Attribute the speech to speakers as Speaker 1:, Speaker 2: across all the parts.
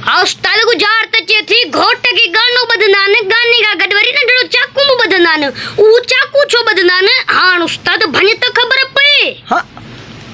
Speaker 1: हाँ उस्ताद गुजार तचे थी घोट के गानो बदनान गाने का गडवरी न डरो चाकू मु बदनान ऊ चाकू छो बदनान हां उस्ताद भने तो खबर पे
Speaker 2: हाँ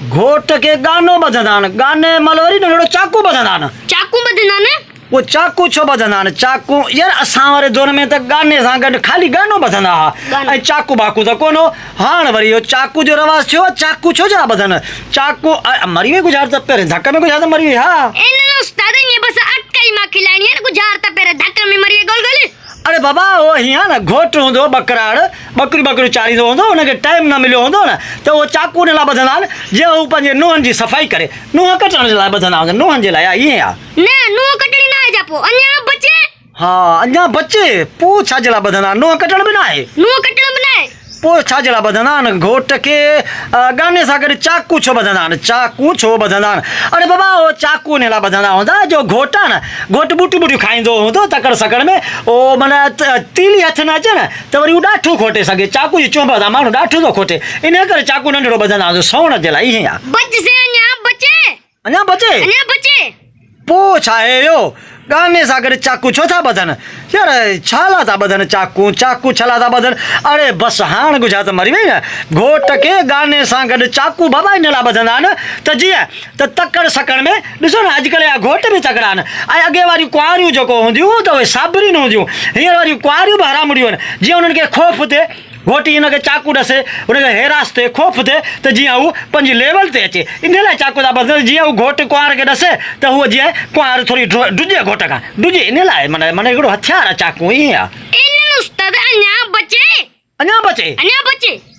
Speaker 2: घोट के गानो बदनान गाने मलवरी न चाकू बदनान
Speaker 1: चाकू बदनान
Speaker 2: वो चाकू छो बदनान चाकू यार असां वारे दौर में त गाने सां गॾु खाली गानो बदंदा हुआ ऐं चाकू बाकू त कोन हो हाणे वरी इहो चाकू जो रवाज थियो चाकू छो जा बदन चाकू मरी वई गुज़ार त पहिरें धक में गुज़ार त मरी वई हा
Speaker 1: इन उस्ताद ये बस अटकाई मां खिलाणी है गुजार त पेरे धक में मरी गोल गोल
Speaker 2: अरे बाबा वो हीअं न घोट हूंदो बकराड़ बकरी बकरी चारींदो हूंदो हुनखे टाइम न मिलियो हूंदो न त उहो चाकू हुन लाइ ॿधंदा आहिनि जीअं हू पंहिंजे नुंहंनि जी सफ़ाई करे नुंहं कटण जे लाइ ॿधंदा हूंदा नुंहंनि जे लाइ ईअं आहे
Speaker 1: न नुंहं कटणी न आहे जापो अञा बचे
Speaker 2: हा अञा बचे पोइ छा जे लाइ ॿधंदा नुंहं कटण बि न आहे
Speaker 1: नुंहं कटण बि न आहे
Speaker 2: पोइ छा जे लाइ ॿधंदा आहिनि घोट खे गाने सां गॾु चाकू छो ॿधंदा आहिनि चाकू छो ॿधंदा आहिनि अरे बाबा उहो चाकू हिन लाइ ॿधंदा हूंदा जो घोट आहे न घोट ॿूटियूं ॿूटियूं खाईंदो हूंदो तकड़ सकड़ में उहो माना तीली हथ न अचे न त वरी उहो ॾाठो खोटे सघे चाकू जी चुंभ सां माण्हू ॾाठो थो खोटे इन करे चाकू नंढड़ो ॿधंदा हूंदो सौण जे लाइ ईअं आहे
Speaker 1: बचसे
Speaker 2: अञा बचे पोइ छा आहे इहो गाने सां गॾु चाकू छो था ॿधनि यार छा लाइ था ॿधनि चाकू चाकू छा लाइ था ॿधनि अरे बसि हाणे गुज़ार त मरी वई न घोट खे गाने सां गॾु चाकू बाबा इन लाइ ॿधंदा आहिनि त जीअं त तकड़ सकड़ में ॾिसो न अॼुकल्ह जा घोट बि तकड़ा आहिनि ऐं अॻे वारियूं कुंवारियूं जेको हूंदियूं त उहे साबरी न हूंदियूं हींअर वारियूं कुंवारियूं बि हरामड़ियूं आहिनि जीअं उन्हनि खे ख़ौफ़ थिए घोटी हिनखे चाकू ॾसे हुनखे हेरास थिए ख़ौफ़ थिए त जीअं हू पंहिंजी लेवल ते अचे इन लाइ चाकू था ॿधनि जीअं हू घोट कुंवार खे ॾसे त हूअ जीअं कुंवार थोरी ॾुजे घोट खां ॾुजे इन लाइ माना हिकिड़ो हथियार आहे चाकू ईअं आहे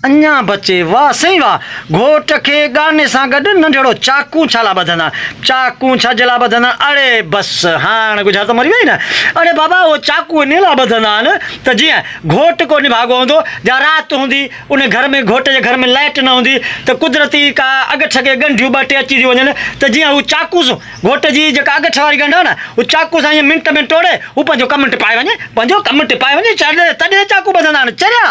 Speaker 2: अञा बचे वाह सही वाह घोट खे गाने सां गॾु नंढड़ो चाकू छा लाइ ॿधंदा चाकू छा जे लाइ ॿधंदा अरे बसि हाणे गुज़ार त मरी वई न अरे बाबा उहो चाकू इन लाइ ॿधंदा आहिनि त जीअं घोट को निभागो हूंदो या राति हूंदी उन घर में घोट जे घर में लाइट न हूंदी त कुदरती का अगठ खे ॻंढियूं ॿ टे अची थियूं वञनि त जीअं हू चाकू घोट जी जेका अगठ वारी ॻंढ आहे न हू चाकू सां ईअं मिंट में तोड़े हू पंहिंजो कमु टिपाए वञे पंहिंजो कमु टिपाए वञे तॾहिं चाकू ॿधंदा आहिनि चरिया